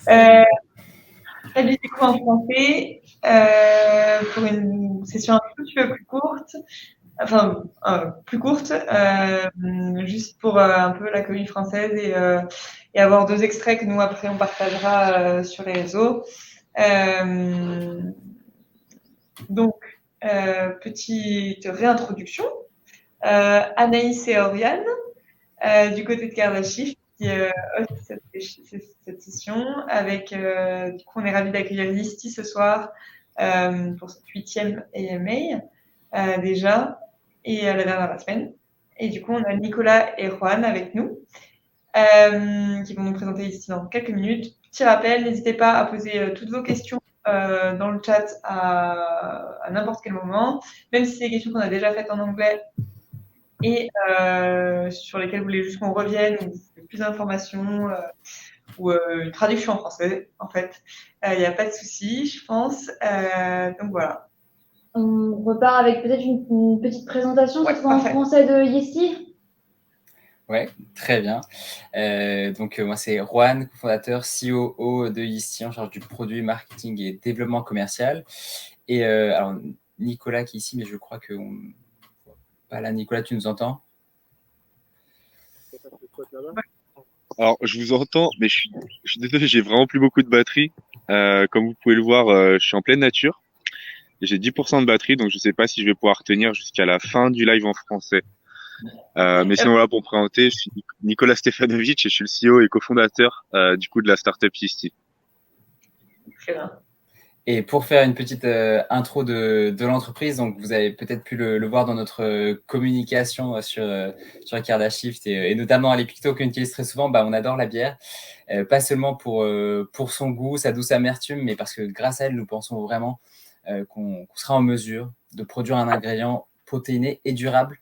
Euh, Salut, du coup en français pour une session un tout petit peu plus courte, enfin plus courte, juste pour un peu la commune française et avoir deux extraits que nous après on partagera sur les réseaux. Donc, petite réintroduction. Anaïs et Oriane, du côté de Kardashian, qui host cette session. Avec, du coup, on est ravis d'accueillir Listy ce soir pour cette 8e AMA déjà, et la dernière de la semaine. Et du coup, on a Nicolas et Juan avec nous, qui vont nous présenter ici dans quelques minutes. Petit rappel, n'hésitez pas à poser toutes vos questions dans le chat à n'importe quel moment, même si c'est des questions qu'on a déjà faites en anglais et sur lesquelles vous voulez juste qu'on revienne ou vous voulez plus d'informations ou une traduction en français, en fait. Il n'y a pas de souci, je pense. Donc voilà. On repart avec peut-être une petite présentation, Ouais, cette fois en parfait. français de Yesti. Ouais, très bien. Donc, moi, c'est Juan, cofondateur, COO de Yeasty, en charge du produit, marketing et développement commercial. Et alors, Nicolas qui est ici, mais je crois que pas là. Nicolas, tu nous entends? Alors, je vous entends, mais je suis désolé, j'ai vraiment plus beaucoup de batterie. Comme vous pouvez le voir, je suis en pleine nature et j'ai 10% de batterie, donc je sais pas si je vais pouvoir tenir jusqu'à la fin du live en français. Mais sinon, voilà, pour me présenter, je suis Nicolas Stefanovic et je suis le CEO et cofondateur du coup de la startup Yeasty. Très bien. Et pour faire une petite intro de l'entreprise, donc vous avez peut-être pu le voir dans notre communication sur Cardashift et notamment à l'Epicto qu'on utilise très souvent, on adore la bière, pas seulement pour son goût, sa douce amertume, mais parce que grâce à elle, nous pensons vraiment qu'on sera en mesure de produire un ingrédient protéiné et durable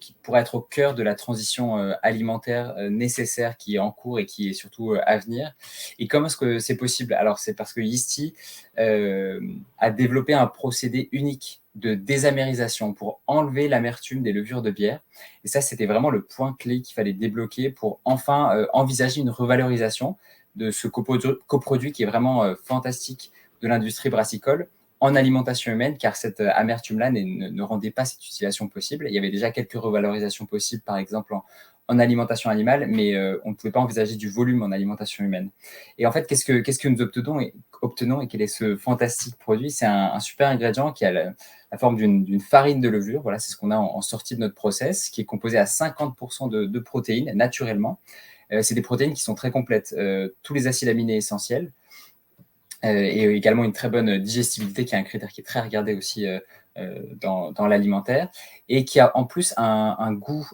qui pourrait être au cœur de la transition alimentaire nécessaire qui est en cours et qui est surtout à venir. Et comment est-ce que c'est possible? Alors, c'est parce que Yeasty a développé un procédé unique de désamérisation pour enlever l'amertume des levures de bière. Et ça, c'était vraiment le point clé qu'il fallait débloquer pour enfin envisager une revalorisation de ce coproduit qui est vraiment fantastique de l'industrie brassicole en alimentation humaine, car cette amertume-là ne rendait pas cette utilisation possible. Il y avait déjà quelques revalorisations possibles, par exemple en alimentation animale, mais on ne pouvait pas envisager du volume en alimentation humaine. Et en fait, qu'est-ce que nous obtenons et quel est ce fantastique produit? C'est un super ingrédient qui a la forme d'une farine de levure. Voilà, c'est ce qu'on a en sortie de notre process, qui est composé à 50% de protéines naturellement. C'est des protéines qui sont très complètes, tous les acides aminés essentiels, et également une très bonne digestibilité, qui est un critère qui est très regardé aussi dans l'alimentaire, et qui a en plus un goût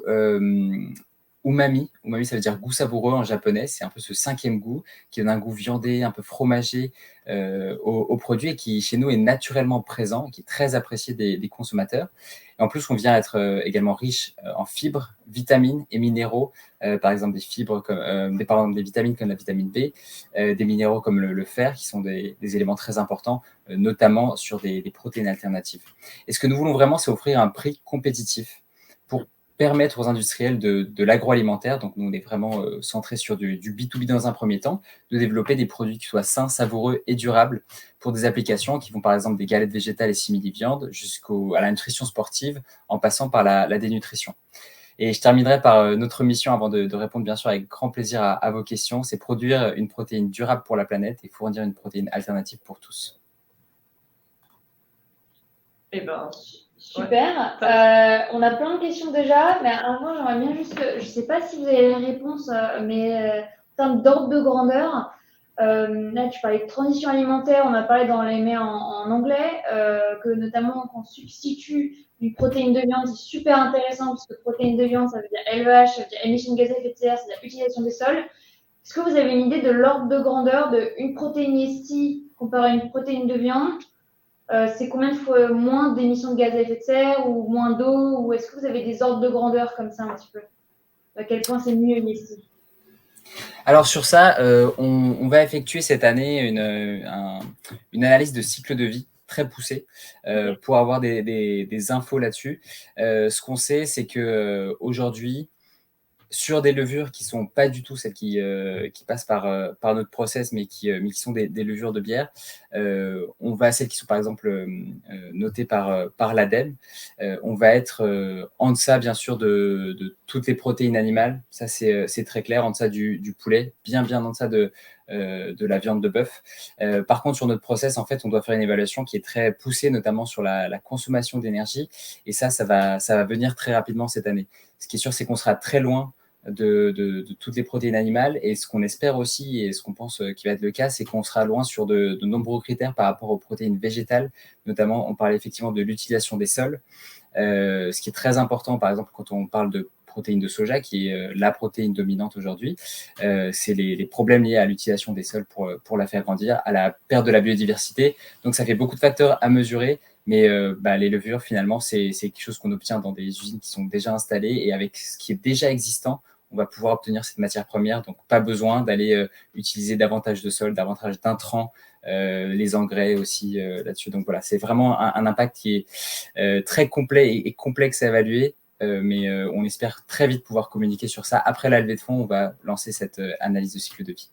umami. Umami, ça veut dire goût savoureux en japonais. C'est un peu ce 5e goût qui donne un goût viandé, un peu fromager au produit, et qui chez nous est naturellement présent, qui est très apprécié des consommateurs. Et en plus, on vient être également riche en fibres, vitamines et minéraux, par exemple des fibres comme des vitamines comme la vitamine B, des minéraux comme le fer, qui sont des éléments très importants, notamment sur des protéines alternatives. Et ce que nous voulons vraiment, c'est offrir un prix compétitif pour permettre aux industriels de l'agroalimentaire, donc nous on est vraiment centré sur du B2B dans un premier temps, de développer des produits qui soient sains, savoureux et durables pour des applications qui vont par exemple des galettes végétales et simili-viande jusqu'à la nutrition sportive, en passant par la dénutrition. Et je terminerai par notre mission, avant de répondre bien sûr avec grand plaisir à vos questions, c'est produire une protéine durable pour la planète et fournir une protéine alternative pour tous. Eh ben, super. On a plein de questions déjà, mais avant, j'aimerais bien juste, je ne sais pas si vous avez les réponses, mais en termes d'ordre de grandeur, là, tu parlais de transition alimentaire, on a parlé dans les mets en anglais, que notamment quand on substitue une protéine de viande, c'est super intéressant, parce que protéine de viande, ça veut dire élevage, ça veut dire émission de gaz à effet de serre, ça veut dire utilisation des sols. Est-ce que vous avez une idée de l'ordre de grandeur d'une protéine Yesti comparée à une protéine de viande? C'est combien de fois moins d'émissions de gaz à effet de serre ou moins d'eau? Ou est-ce que vous avez des ordres de grandeur comme ça un petit peu? À quel point c'est mieux Yesti? Alors sur ça, on va effectuer cette année une analyse de cycle de vie très poussée pour avoir des infos là-dessus. Ce qu'on sait, c'est que aujourd'hui, sur des levures qui ne sont pas du tout celles qui passent par notre process, mais qui sont des levures de bière. On va à celles qui sont par exemple notées par l'ADEME. On va être en deçà, bien sûr, de toutes les protéines animales. Ça, c'est très clair, en deçà du poulet, bien en deçà de la viande de bœuf. Par contre, sur notre process, en fait, on doit faire une évaluation qui est très poussée, notamment sur la consommation d'énergie. Et ça va venir très rapidement cette année. Ce qui est sûr, c'est qu'on sera très loin de toutes les protéines animales. Et ce qu'on espère aussi, et ce qu'on pense qui va être le cas, c'est qu'on sera loin sur de nombreux critères par rapport aux protéines végétales. Notamment, on parlait effectivement de l'utilisation des sols. Ce qui est très important, par exemple, quand on parle de protéines de soja, qui est la protéine dominante aujourd'hui, c'est les problèmes liés à l'utilisation des sols pour la faire grandir, à la perte de la biodiversité. Donc, ça fait beaucoup de facteurs à mesurer. Mais les levures, finalement, c'est quelque chose qu'on obtient dans des usines qui sont déjà installées. Et avec ce qui est déjà existant, on va pouvoir obtenir cette matière première. Donc, pas besoin d'aller utiliser davantage de sol, davantage d'intrants, les engrais aussi là-dessus. Donc, voilà, c'est vraiment un impact qui est très complet et complexe à évaluer. Mais on espère très vite pouvoir communiquer sur ça. Après la levée de fonds, on va lancer cette analyse de cycle de vie.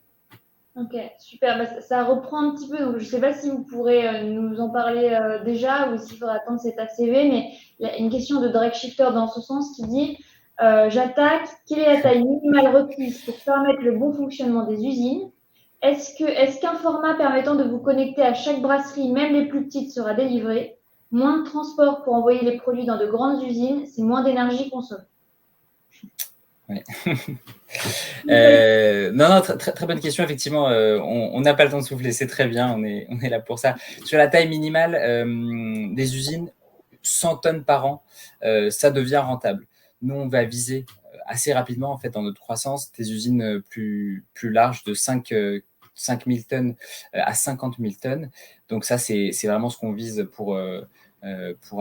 Ok, super. Ça reprend un petit peu. Donc, je ne sais pas si vous pourrez nous en parler déjà ou s'il faudra attendre cet ACV, mais il y a une question de Drake Shifter dans ce sens qui dit j'attaque, quelle est la taille minimale requise pour permettre le bon fonctionnement des usines? Est-ce qu'un format permettant de vous connecter à chaque brasserie, même les plus petites, sera délivré? Moins de transport pour envoyer les produits dans de grandes usines, c'est moins d'énergie consommée. Ouais. Non, très bonne question. Effectivement, on n'a pas le temps de souffler, c'est très bien, on est là pour ça. Sur la taille minimale des usines, 100 tonnes par an, ça devient rentable. Nous, on va viser assez rapidement, en fait, dans notre croissance, des usines plus larges de 5 000 tonnes à 50 000 tonnes. Donc ça, c'est vraiment ce qu'on vise pour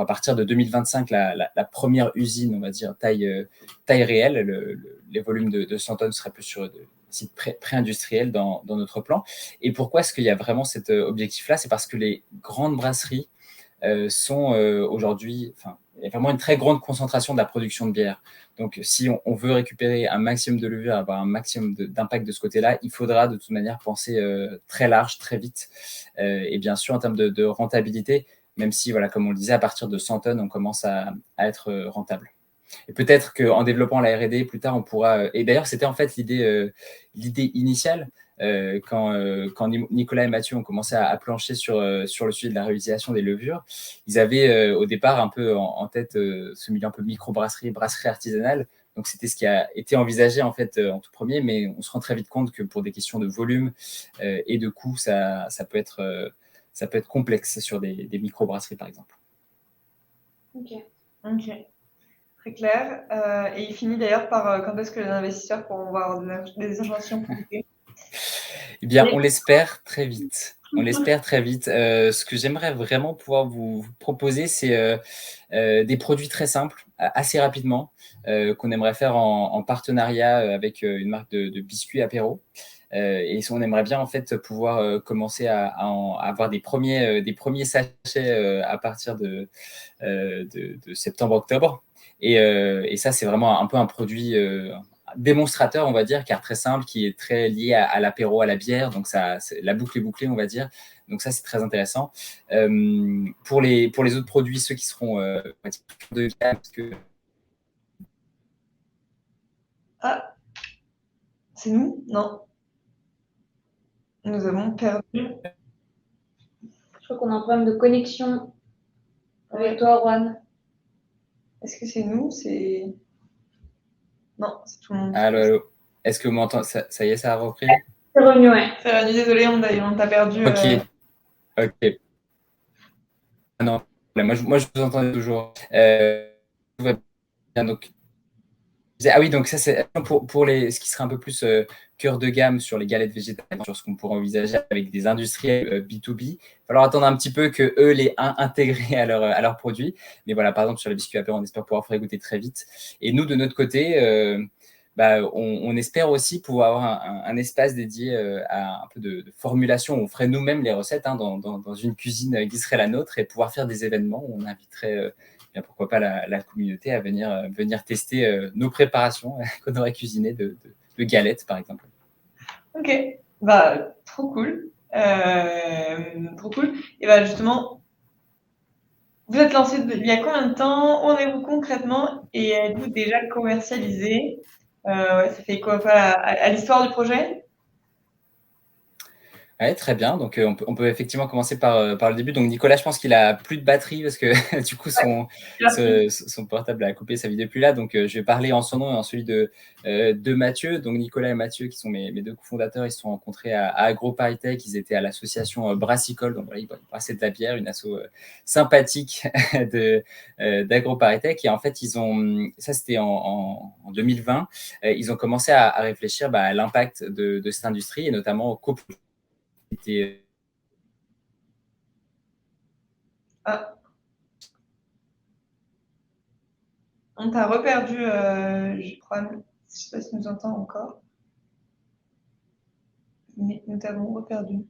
à partir de 2025, la première usine, on va dire, taille réelle. Les volumes de 100 tonnes seraient plus sur des sites pré-industriels dans notre plan. Et pourquoi est-ce qu'il y a vraiment cet objectif-là? C'est parce que les grandes brasseries sont aujourd'hui... il y a vraiment une très grande concentration de la production de bière. Donc, si on veut récupérer un maximum de levure, avoir un maximum d'impact de ce côté-là, il faudra de toute manière penser très large, très vite. Et bien sûr, en termes de rentabilité, même si, voilà, comme on le disait, à partir de 100 tonnes, on commence à être rentable. Et peut-être qu'en développant la R&D, plus tard, on pourra... Et d'ailleurs, c'était en fait l'idée initiale, quand Nicolas et Mathieu ont commencé à plancher sur le sujet de la réutilisation des levures. Ils avaient au départ un peu en tête ce milieu un peu micro-brasserie, brasserie artisanale. Donc, c'était ce qui a été envisagé en fait en tout premier, mais on se rend très vite compte que pour des questions de volume et de coût, ça peut être complexe sur des micro-brasseries, par exemple. Ok. Très clair. Et il finit d'ailleurs par quand est-ce que les investisseurs pourront voir des échantillons publiés? Eh bien, on l'espère très vite. On l'espère très vite. Ce que j'aimerais vraiment pouvoir vous proposer, c'est des produits très simples, assez rapidement, qu'on aimerait faire en partenariat avec une marque de biscuits apéro. Et on aimerait bien en fait pouvoir commencer à avoir des premiers sachets à partir de septembre-octobre. Et ça, c'est vraiment un peu un produit démonstrateur, on va dire, car très simple, qui est très lié à l'apéro, à la bière. Donc, la boucle est bouclée, on va dire. Donc, ça, c'est très intéressant. Pour les autres produits, ceux qui seront de gamme, parce que... Ah, c'est nous? Non. Nous avons perdu. Je crois qu'on a un problème de connexion avec toi, Juan. Est-ce que c'est nous? C'est... Non, c'est tout le monde. Allô. Est-ce que vous m'entendez? Ça y est, ça a repris? C'est revenu, ouais. C'est revenu, désolé, on t'a perdu. Ok. Ah non, moi, je vous entendais toujours. Tout va bien, donc... Ah oui, donc ça, c'est pour ce qui serait un peu plus cœur de gamme sur les galettes végétales, sur ce qu'on pourrait envisager avec des industriels B2B. Il va falloir attendre un petit peu qu'eux les intégrer à leurs produits. Mais voilà, par exemple, sur les biscuits apéro, on espère pouvoir faire goûter très vite. Et nous, de notre côté, on espère aussi pouvoir avoir un espace dédié à un peu de formulation. On ferait nous-mêmes les recettes dans une cuisine qui serait la nôtre et pouvoir faire des événements où on inviterait bien, pourquoi pas la communauté à venir tester nos préparations qu'on aurait cuisinées de galettes, par exemple. Ok, bah, trop cool. Trop cool. Et bah, justement, vous êtes lancé il y a combien de temps? Où en êtes-vous concrètement? Et êtes-vous déjà commercialisé? Ouais, ça fait quoi à l'histoire du projet? Ouais, très bien. Donc, on peut effectivement commencer par le début. Donc, Nicolas, je pense qu'il a plus de batterie parce que du coup, son portable a coupé sa vidéo plus là. Donc, je vais parler en son nom et en celui de Mathieu. Donc, Nicolas et Mathieu, qui sont mes deux cofondateurs, ils se sont rencontrés à AgroParisTech. Ils étaient à l'association Brassicole. Donc, voilà, ils brassaient de la bière, une asso sympathique d'AgroParisTech. Et en fait, ça c'était en 2020, ils ont commencé à réfléchir à l'impact de cette industrie et notamment au était On t'a reperdu, je crois. Je sais pas si tu nous entends encore. Mais nous t'avons reperdu.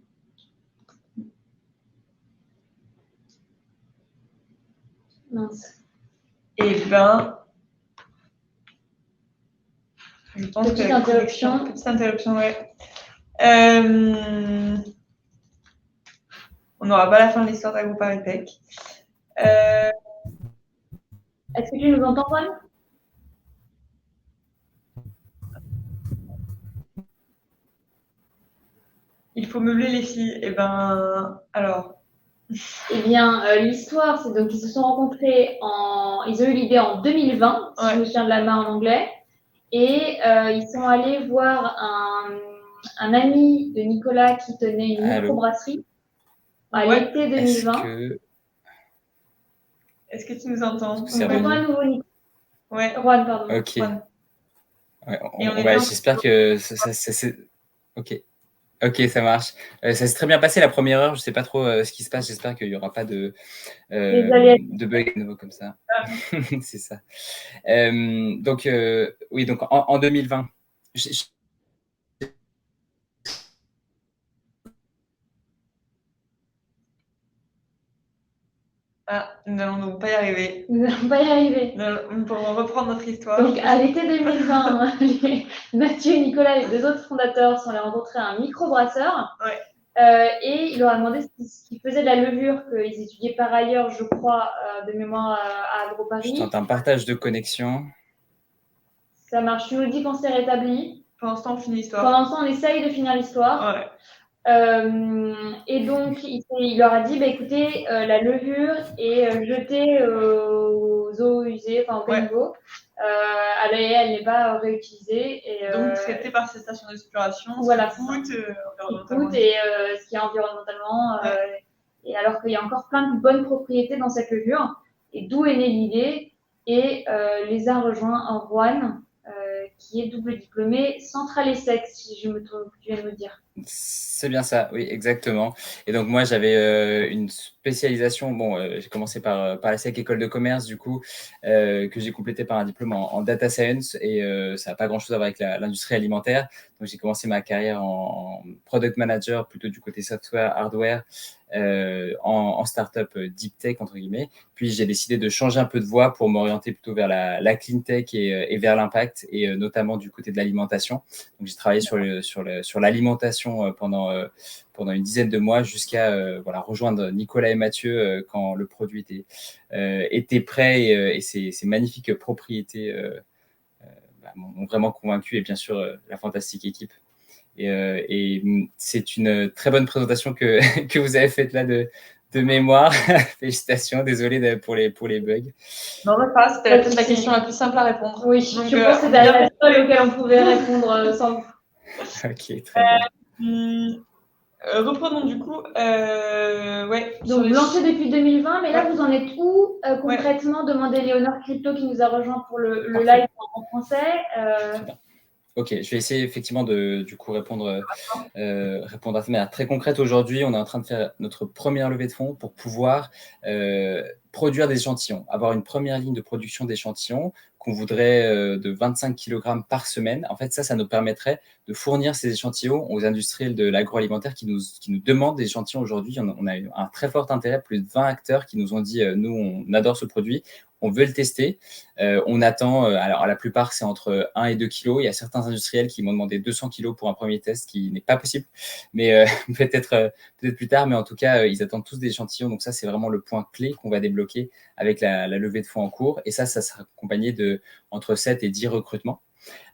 Mince. Eh ben, je pense Petite que interruption. Petite interruption, ouais. On n'aura pas la fin de l'histoire d'AgroParisTech. Est-ce que tu nous entends, Juan? Il faut meubler les filles. Eh ben, alors. Eh bien, l'histoire, c'est donc ils se sont rencontrés ils ont eu l'idée en 2020, si je me souviens de la main en anglais, et ils sont allés voir un ami de Nicolas qui tenait une microbrasserie à l'été 2020. Est-ce que tu nous entends? On entend à nouveau Nicolas. Ouais. Juan, pardon. Ok. Juan. Ouais, j'espère que c'est... Ok, ça marche. Ça s'est très bien passé la première heure. Je ne sais pas trop ce qui se passe. J'espère qu'il n'y aura pas de bug à nouveau comme ça. C'est ça. Donc, oui, donc en 2020. Nous n'allons donc pas y arriver. Nous n'allons pas y arriver. Nous pourrons reprendre notre histoire. Donc, à l'été 2020, Mathieu et Nicolas, les deux autres fondateurs, sont allés rencontrer un microbrasseur. Ouais. Et il leur a demandé ce qu'ils faisaient de la levure, qu'ils étudiaient par ailleurs, je crois, de mémoire à AgroParis. Je tente un partage de connexion. Ça marche. Tu nous dis quand c'est rétabli. Pour l'instant, on finit l'histoire. Pour l'instant, on essaye de finir l'histoire. Ouais. Et donc, il leur a dit, écoutez, la levure est jetée aux eaux usées, enfin au caniveau. Elle n'est pas réutilisée. Et, donc, traitée par ces stations d'exploration, voilà, ce qui coûte ce qui est environnementalement. Et alors qu'il y a encore plein de bonnes propriétés dans cette levure. Et d'où est née l'idée. Et les a rejoints en Rouen, qui est double diplômé central et sexe, si je me trompe, tu viens de me dire. C'est bien ça, oui, exactement. Et donc, moi, j'avais une spécialisation. Bon, j'ai commencé par la SEC École de Commerce, du coup, que j'ai complété par un diplôme en Data Science. Et ça n'a pas grand-chose à voir avec l'industrie alimentaire. Donc, j'ai commencé ma carrière en Product Manager, plutôt du côté software, hardware, en startup deep tech, entre guillemets. Puis, j'ai décidé de changer un peu de voie pour m'orienter plutôt vers la clean tech et vers l'impact, et notamment du côté de l'alimentation. Donc, j'ai travaillé sur l'alimentation pendant une dizaine de mois jusqu'à rejoindre Nicolas et Mathieu quand le produit était prêt, et ces magnifiques propriétés m'ont vraiment convaincu, et bien sûr la fantastique équipe. Et c'est une très bonne présentation que vous avez faite là de mémoire. Félicitations, désolé pour les bugs. Non, pas, c'était peut-être la question la plus simple à répondre. Oui, je pense que c'était la seule auquel on pouvait répondre sans vous. Ok, très bien. Reprenons du coup. Donc, vous lancez depuis 2020, mais là, vous en êtes où concrètement? Demandez Léonore Crypto qui nous a rejoint pour le live en français. Ok, je vais essayer effectivement de du coup répondre de manière très concrète. Aujourd'hui, on est en train de faire notre première levée de fonds pour pouvoir produire des échantillons, avoir une première ligne de production d'échantillons qu'on voudrait de 25 kg par semaine. En fait, ça nous permettrait de fournir ces échantillons aux industriels de l'agroalimentaire qui nous demandent des échantillons aujourd'hui. On a eu un très fort intérêt, plus de 20 acteurs qui nous ont dit nous, on adore ce produit, on veut le tester. On attend, alors la plupart, c'est entre 1 et 2 kilos. Il y a certains industriels qui m'ont demandé 200 kilos pour un premier test, ce qui n'est pas possible, mais peut-être plus tard. Mais en tout cas, ils attendent tous des échantillons. Donc ça, c'est vraiment le point clé qu'on va débloquer avec la levée de fonds en cours. Et ça sera accompagné de entre 7 et 10 recrutements.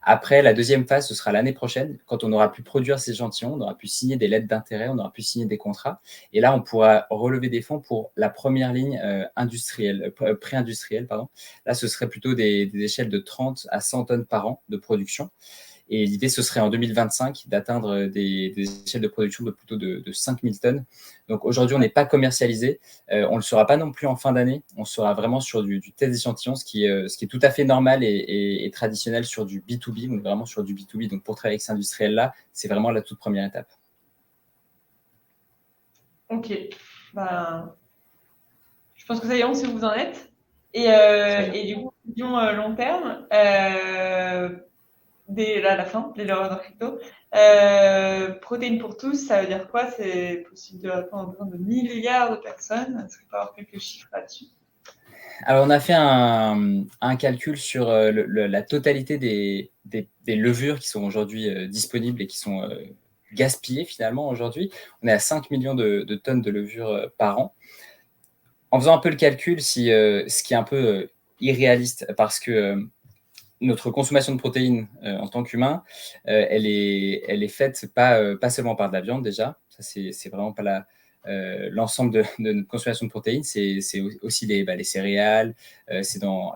Après, la deuxième phase, ce sera l'année prochaine, quand on aura pu produire ces échantillons, on aura pu signer des lettres d'intérêt, on aura pu signer des contrats. Et là, on pourra relever des fonds pour la première ligne industrielle, pré-industrielle. Là, ce serait plutôt des échelles de 30 à 100 tonnes par an de production. Et l'idée, ce serait en 2025 d'atteindre des échelles de production de plutôt de 5000 tonnes. Donc aujourd'hui, on n'est pas commercialisé. On ne le sera pas non plus en fin d'année. On sera vraiment sur du test d'échantillon, ce qui est tout à fait normal et traditionnel sur du B2B. On est vraiment sur du B2B. Donc pour travailler avec ces industriels-là, c'est vraiment la toute première étape. Ok. Ben, je pense que ça y est, on sait où vous en êtes. Et du coup, vision long terme, dès là, à la fin, dès l'heure dans crypto. Protéines pour tous, ça veut dire quoi? C'est possible de répondre aux besoins de milliards de personnes. Est-ce que tu peux avoir quelques chiffres là-dessus? Alors, on a fait un calcul sur la totalité des levures qui sont aujourd'hui disponibles et qui sont gaspillées finalement aujourd'hui. On est à 5 millions de tonnes de levures par an. En faisant un peu le calcul, ce qui est un peu irréaliste, parce que notre consommation de protéines en tant qu'humain, elle est faite pas seulement par de la viande déjà, ça c'est vraiment pas l'ensemble de notre consommation de protéines, c'est aussi les céréales, c'est dans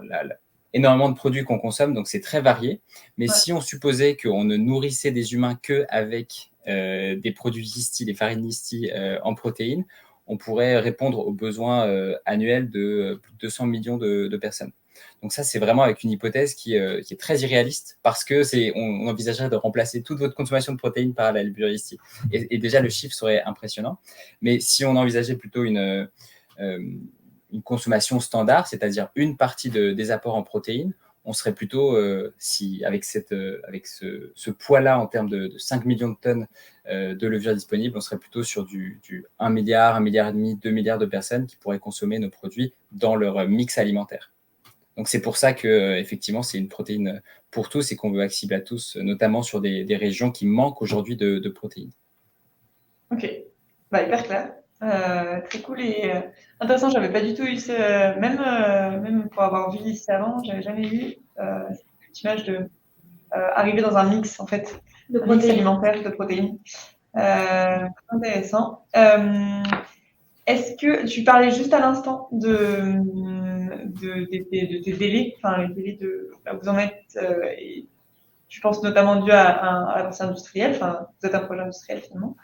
énormément de produits qu'on consomme, donc c'est très varié. Mais si on supposait qu'on ne nourrissait des humains qu'avec des produits Yeasty, des farines Yeasty en protéines, on pourrait répondre aux besoins annuels de plus de 200 millions de personnes. Donc ça, c'est vraiment avec une hypothèse qui est très irréaliste parce que on envisagerait de remplacer toute votre consommation de protéines par la levure Yeasty. Et déjà, le chiffre serait impressionnant. Mais si on envisageait plutôt une consommation standard, c'est-à-dire une partie des apports en protéines, on serait plutôt, avec ce poids-là en termes de 5 millions de tonnes de levure disponible, on serait plutôt sur du 1 milliard, 1,5 milliard, 2 milliards de personnes qui pourraient consommer nos produits dans leur mix alimentaire. Donc, c'est pour ça qu'effectivement, c'est une protéine pour tous et qu'on veut accessible à tous, notamment sur des régions qui manquent aujourd'hui de protéines. Ok, hyper clair. Très cool et intéressant. J'avais pas du tout eu même pour avoir vu ici avant, j'avais jamais eu cette image de arriver dans un mix en fait, de mix alimentaire de protéines. Intéressant. Est-ce que tu parlais juste à l'instant de tes délais, enfin les délais de là où vous en êtes, et je pense notamment dû à l'ancien industriel, enfin vous êtes un projet industriel finalement.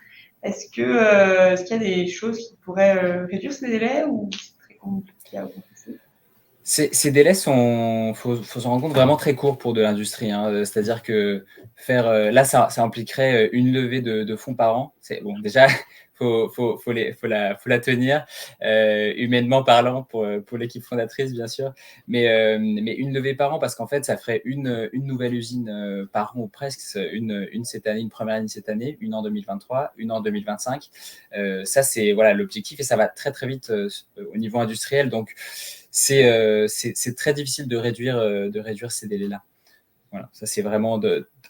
Est-ce qu'il y a des choses qui pourraient réduire ces délais ou c'est très compliqué à compenser? Ces délais faut s'en rendre compte, vraiment très courts pour de l'industrie. C'est-à-dire que là, ça impliquerait une levée de fonds par an. Bon, déjà, faut la tenir, humainement parlant, pour l'équipe fondatrice, bien sûr. Mais une levée par an, parce qu'en fait, ça ferait une nouvelle usine par an ou presque, une cette année, une première année cette année, une en 2023, une en 2025. Ça, c'est l'objectif et ça va très, très vite au niveau industriel. Donc, c'est très difficile de réduire ces délais-là. Voilà, ça c'est vraiment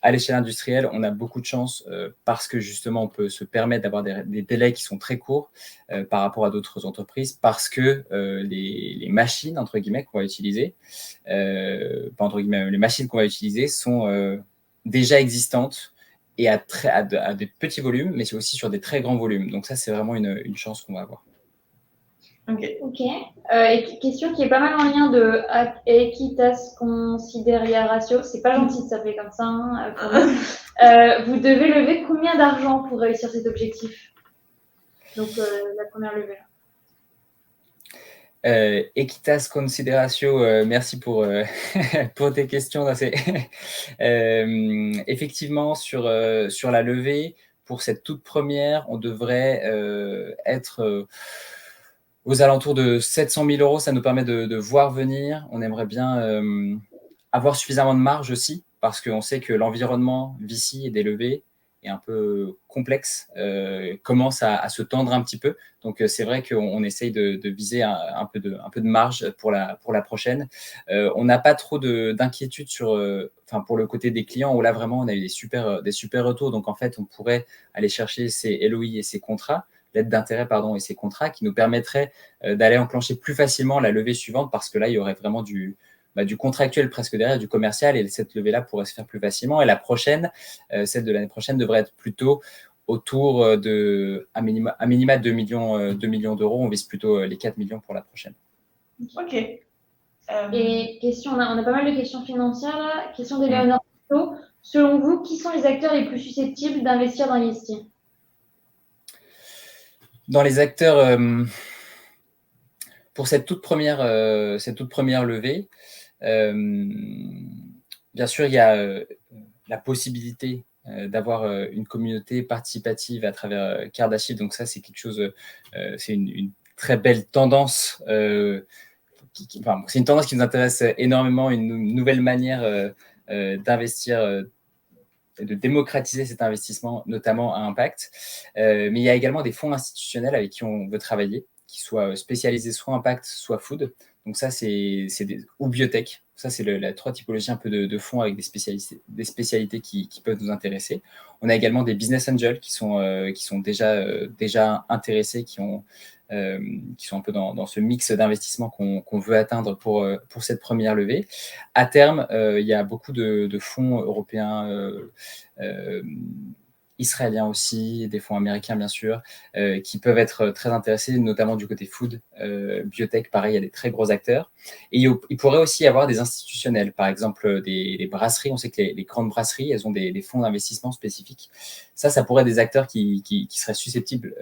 à l'échelle industrielle, on a beaucoup de chance parce que justement on peut se permettre d'avoir des délais qui sont très courts par rapport à d'autres entreprises parce que les machines entre guillemets qu'on va utiliser, pas entre guillemets, les machines qu'on va utiliser sont déjà existantes et à des petits volumes, mais c'est aussi sur des très grands volumes. Donc ça c'est vraiment une chance qu'on va avoir. Ok. Et question qui est pas mal en lien de Equitas Consideria Ratio. C'est pas gentil de s'appeler comme ça. Vous devez lever combien d'argent pour réussir cet objectif? Donc la première levée. Equitas Consideratio, merci pour tes questions. Effectivement, sur la levée, pour cette toute première, on devrait être aux alentours de 700 000 euros. Ça nous permet de voir venir. On aimerait bien avoir suffisamment de marge aussi, parce qu'on sait que l'environnement VC est des levées est un peu complexe, commence à se tendre un petit peu. Donc, c'est vrai qu'on essaye de viser un peu de marge pour la prochaine. On n'a pas trop d'inquiétude pour le côté des clients, où là, vraiment, on a eu des super retours. Donc, en fait, on pourrait aller chercher ces LOI et ces contrats, l'aide d'intérêt, pardon, et ces contrats qui nous permettraient d'aller enclencher plus facilement la levée suivante, parce que là, il y aurait vraiment du contractuel presque derrière, du commercial, et cette levée-là pourrait se faire plus facilement. Et la prochaine, celle de l'année prochaine, devrait être plutôt autour de à minima 2 millions d'euros. On vise plutôt les 4 millions pour la prochaine. Ok. Et question, on a pas mal de questions financières là. Question d'Éléonore Picot. Selon vous, qui sont les acteurs les plus susceptibles d'investir dans Yesty? Dans les acteurs, pour cette toute première levée, bien sûr, il y a la possibilité d'avoir une communauté participative à travers Kardashift. Donc ça, c'est quelque chose, c'est une très belle tendance. C'est une tendance qui nous intéresse énormément, une nouvelle manière d'investir et de démocratiser cet investissement, notamment à impact. Mais il y a également des fonds institutionnels avec qui on veut travailler, qui soient spécialisés soit impact, soit food. Donc ça, ou biotech. Ça, c'est la 3 typologies un peu de fonds avec des spécialités qui peuvent nous intéresser. On a également des business angels qui sont déjà intéressés, qui sont un peu dans ce mix d'investissement qu'on veut atteindre pour cette première levée. À terme, il y a beaucoup de fonds européens, israéliens aussi, des fonds américains bien sûr, qui peuvent être très intéressés, notamment du côté food, biotech, pareil, il y a des très gros acteurs. Et il pourrait aussi y avoir des institutionnels, par exemple des brasseries. On sait que les grandes brasseries, elles ont des fonds d'investissement spécifiques. Ça pourrait être des acteurs qui seraient susceptibles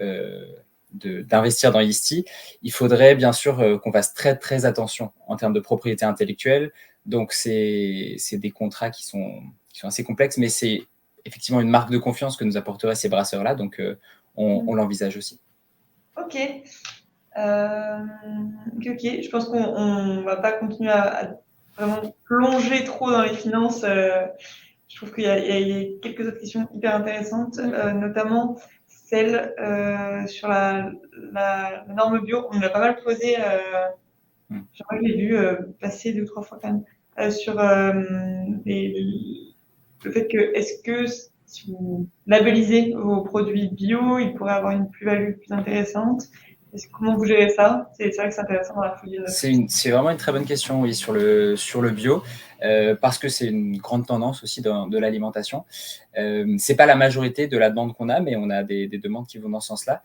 d'investir dans Yesty. Il faudrait bien sûr qu'on fasse très très attention en termes de propriété intellectuelle. Donc c'est des contrats qui sont assez complexes, mais c'est effectivement une marque de confiance que nous apporteraient ces brasseurs-là. Donc on l'envisage aussi. Ok. Je pense qu'on va pas continuer à vraiment plonger trop dans les finances. Je trouve qu'il y a quelques autres questions hyper intéressantes, notamment celle sur la norme bio. On l'a pas mal posé. Je crois que j'ai vu passer 2 ou 3 fois quand même sur le fait que est-ce que si vous labellisez vos produits bio, ils pourraient avoir une plus-value plus intéressante. Comment vous gérez ça? C'est vrai que c'est intéressant dans la folie. C'est vraiment une très bonne question, oui, sur le bio, parce que c'est une grande tendance aussi de l'alimentation. C'est pas la majorité de la demande qu'on a, mais on a des demandes qui vont dans ce sens-là.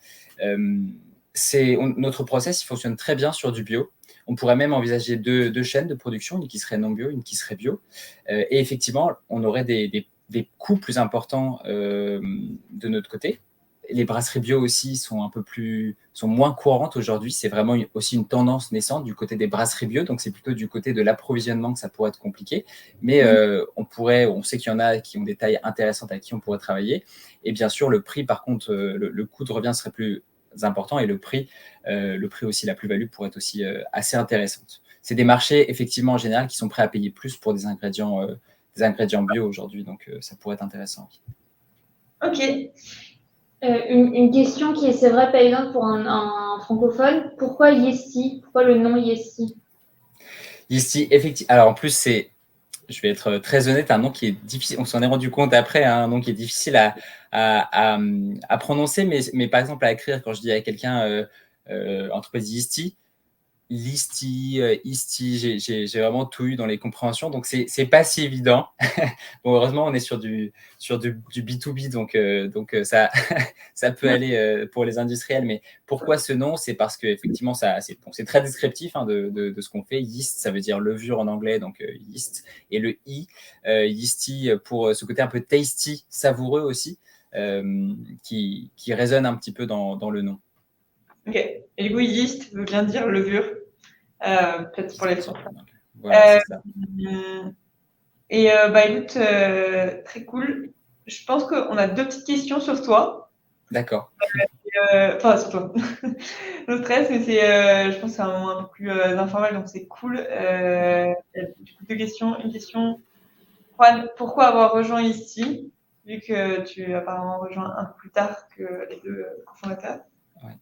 Notre process, il fonctionne très bien sur du bio. On pourrait même envisager deux chaînes de production, une qui serait non bio, une qui serait bio. Et effectivement, on aurait des coûts plus importants de notre côté. Les brasseries bio aussi sont moins courantes aujourd'hui. C'est vraiment aussi une tendance naissante du côté des brasseries bio. Donc, c'est plutôt du côté de l'approvisionnement que ça pourrait être compliqué. Mais on sait qu'il y en a qui ont des tailles intéressantes avec qui on pourrait travailler. Et bien sûr, le prix, par contre, le coût de revient serait plus important, et le prix aussi, la plus-value pourrait être aussi assez intéressante. C'est des marchés, effectivement, en général, qui sont prêts à payer plus pour des ingrédients bio aujourd'hui. Donc, ça pourrait être intéressant. Ok. Une question qui est, c'est vrai, pas évidente pour un francophone. Pourquoi Yesty? Pourquoi le nom Yesty? Yesty, effectivement. Alors, en plus, je vais être très honnête, un nom qui est difficile. On s'en est rendu compte après, un nom qui est difficile à prononcer, mais par exemple à écrire. Quand je dis à quelqu'un entreprise Yesty, Listy, Isty, j'ai vraiment tout eu dans les compréhensions, donc c'est pas si évident. Bon, heureusement, on est sur du B2B, donc ça ça peut aller pour les industriels. Mais pourquoi ce nom? C'est parce que effectivement, c'est très descriptif de ce qu'on fait. Yeast, ça veut dire levure en anglais, donc yeast, et le yeasty pour ce côté un peu tasty, savoureux aussi, qui résonne un petit peu dans le nom. Ok. Et du coup, yeast veut bien dire levure. Peut-être pour les Français. Voilà, c'est ça. Et écoute, très cool. Je pense qu'on a 2 petites questions sur toi. D'accord. Enfin, sur toi. No stress, mais je pense que c'est un moment un peu plus informel, donc c'est cool. Du coup, 2 questions. Une question. Juan, pourquoi avoir rejoint Yesty? vu que tu as apparemment rejoint un peu plus tard que les deux cofondateurs. Ouais.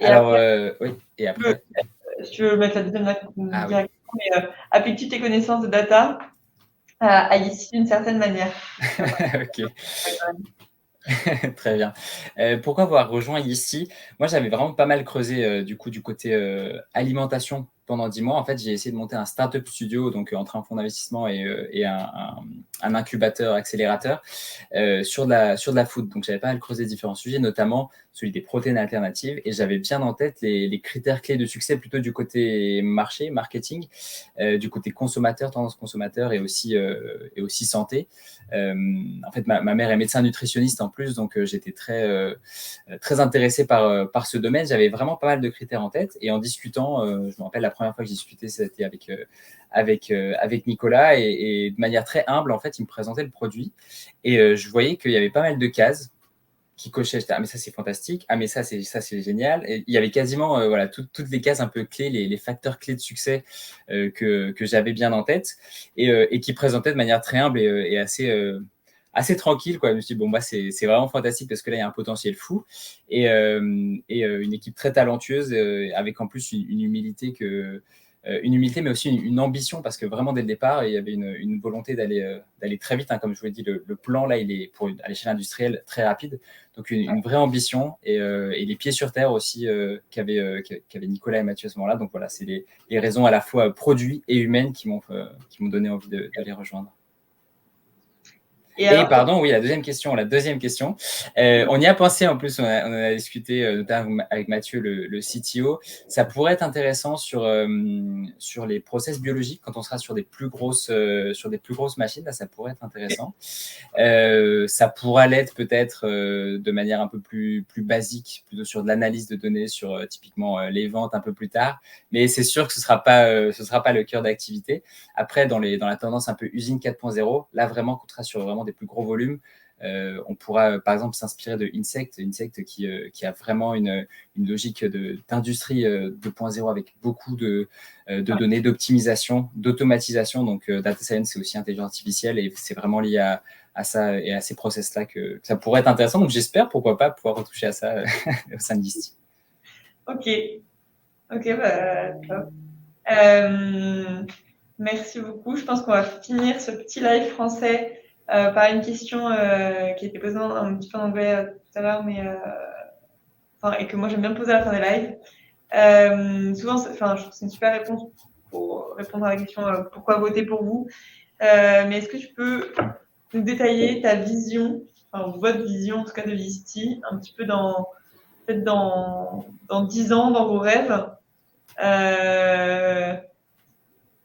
Et Alors, après, oui, et après. si tu veux mettre la deuxième Ah oui. direction, mais appliques-tu tes connaissances de data à ici d'une certaine manière? Ok. Très bien. Pourquoi avoir rejoint ici? Moi, j'avais vraiment pas mal creusé du coup du côté alimentation pendant 10 mois. En fait, j'ai essayé de monter un startup studio, donc entre un fonds d'investissement et un incubateur accélérateur sur de la food. Donc, j'avais pas mal creusé différents sujets, notamment celui des protéines alternatives. Et j'avais bien en tête les critères clés de succès plutôt du côté marché, marketing, du côté consommateur, tendance consommateur et aussi santé. En fait, ma mère est médecin nutritionniste en plus, donc j'étais très intéressé par ce domaine. J'avais vraiment pas mal de critères en tête. Et en discutant, je me rappelle la première fois que j'ai discuté, c'était avec Nicolas. Et de manière très humble, en fait, il me présentait le produit. Et je voyais qu'il y avait pas mal de cases qui cochaient. J'étais, ah, mais ça, c'est fantastique. Ah, mais ça, c'est génial. Et il y avait quasiment voilà, toutes les cases un peu clés, les facteurs clés de succès que j'avais bien en tête et qui présentaient de manière très humble et assez tranquille, quoi. Je me suis dit, bon, bah, c'est vraiment fantastique parce que là, il y a un potentiel fou et une équipe très talentueuse avec en plus une humilité une humilité, mais aussi une ambition, parce que vraiment, dès le départ, il y avait une volonté d'aller très vite. Hein, comme je vous l'ai dit, le plan, là, il est à l'échelle industrielle très rapide. Donc, une vraie ambition et les pieds sur terre aussi qu'avaient Nicolas et Mathieu à ce moment-là. Donc, voilà, c'est les raisons à la fois produits et humaines qui m'ont donné envie de les rejoindre. Et pardon, oui, la deuxième question. On y a pensé en plus, on en a discuté notamment avec Mathieu, le CTO. Ça pourrait être intéressant sur les process biologiques quand on sera sur des plus grosses machines. Là, ça pourrait être intéressant. Ça pourra l'être peut-être de manière un peu plus basique, plutôt sur de l'analyse de données, sur typiquement les ventes un peu plus tard. Mais c'est sûr que ce sera pas le cœur d'activité. Après, dans la tendance un peu usine 4.0, là vraiment, quand on sera sur vraiment des plus gros volumes, on pourra par exemple s'inspirer de Insect qui a vraiment une logique d'industrie 2.0 avec beaucoup de données, d'optimisation, d'automatisation. Donc data science, c'est aussi intelligence artificielle et c'est vraiment lié à ça et à ces process-là que ça pourrait être intéressant. Donc j'espère, pourquoi pas, pouvoir retoucher à ça au sein de Disty. Ok, bah, top. Merci beaucoup. Je pense qu'on va finir ce petit live français par une question qui a été posée un petit peu en anglais tout à l'heure, mais et que moi j'aime bien poser à la fin des lives. Souvent, je trouve que c'est une super réponse pour répondre à la question pourquoi voter pour vous. Mais est-ce que tu peux nous détailler ta vision, votre vision en tout cas de Disty, un petit peu peut-être dans 10 ans, dans vos rêves.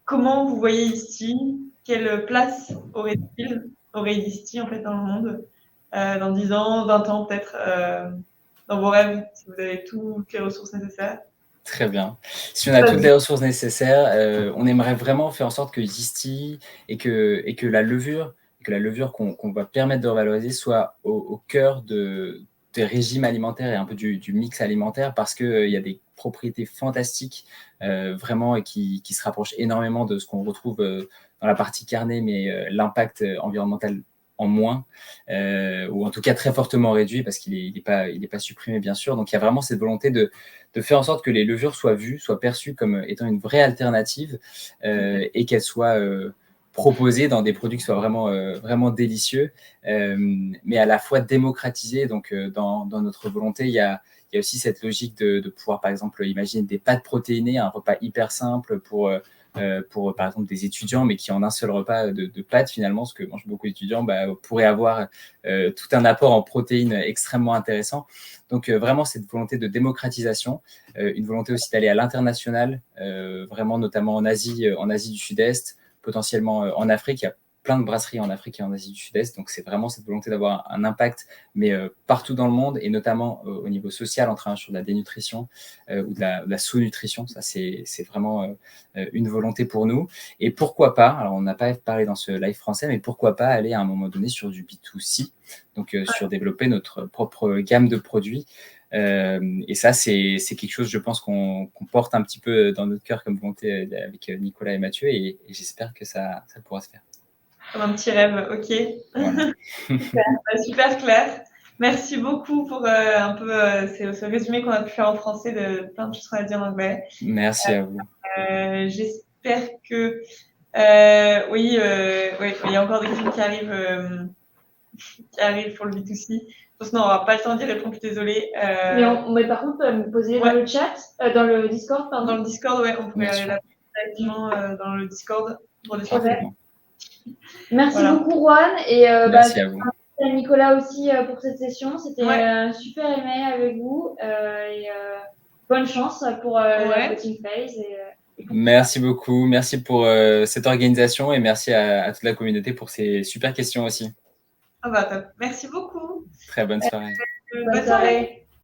Comment vous voyez Disty? Quelle place aurait Disty en fait dans le monde dans 10 ans, 20 ans peut-être dans vos rêves, si vous avez toutes les ressources nécessaires? Très bien. Si on a toutes les ressources nécessaires, on aimerait vraiment faire en sorte que Disty et que la levure qu'on va permettre de revaloriser soit au cœur des régimes alimentaires et un peu du mix alimentaire, parce qu'il y a des propriétés fantastiques vraiment et qui se rapprochent énormément de ce qu'on retrouve dans la partie carnée, mais l'impact environnemental en moins, ou en tout cas très fortement réduit, parce qu'il est pas supprimé, bien sûr. Donc il y a vraiment cette volonté de faire en sorte que les levures soient vues, soient perçues comme étant une vraie alternative et qu'elles soient proposées dans des produits qui soient vraiment délicieux, mais à la fois démocratisés. Donc dans notre volonté, il y a aussi cette logique de pouvoir, par exemple, imaginer des pâtes protéinées, un repas hyper simple pour par exemple des étudiants, mais qui en un seul repas de pâtes finalement, ce que mangent beaucoup d'étudiants, pourraient avoir tout un apport en protéines extrêmement intéressant. Donc vraiment cette volonté de démocratisation, une volonté aussi d'aller à l'international, vraiment notamment en Asie du Sud-Est, potentiellement en Afrique. Il y a plein de brasseries en Afrique et en Asie du Sud-Est, donc c'est vraiment cette volonté d'avoir un impact, mais partout dans le monde, et notamment au niveau social, en travaillant sur de la dénutrition ou de la sous-nutrition. Ça, c'est vraiment une volonté pour nous. Et pourquoi pas, alors on n'a pas parlé dans ce live français, mais pourquoi pas aller à un moment donné sur du B2C, donc sur développer notre propre gamme de produits. Et ça, c'est quelque chose, je pense, qu'on porte un petit peu dans notre cœur comme volonté avec Nicolas et Mathieu, et j'espère que ça pourra se faire. comme un petit rêve. Ok. Voilà. Super clair. Merci beaucoup pour un peu ce résumé qu'on a pu faire en français de plein de choses qu'on a dit en anglais. Merci à vous. J'espère que oui, il y a encore des questions qui arrivent pour le B2C. Parce que non, on n'aura pas le temps d'y répondre, je suis désolée. Mais par contre, me poser dans le chat, dans le Discord, pardon. Dans le Discord, ouais, on pourrait Bien aller sûr. là directement dans le Discord pour des Parfaitement. Merci Voilà. beaucoup, Juan. Et Merci à vous. à Nicolas aussi pour cette session. C'était super aimé avec vous. Bonne chance pour la voting phase. Merci beaucoup. Merci pour cette organisation et merci à toute la communauté pour ces super questions aussi. Ah bah top. Merci beaucoup. Très bonne soirée. Bonne soirée.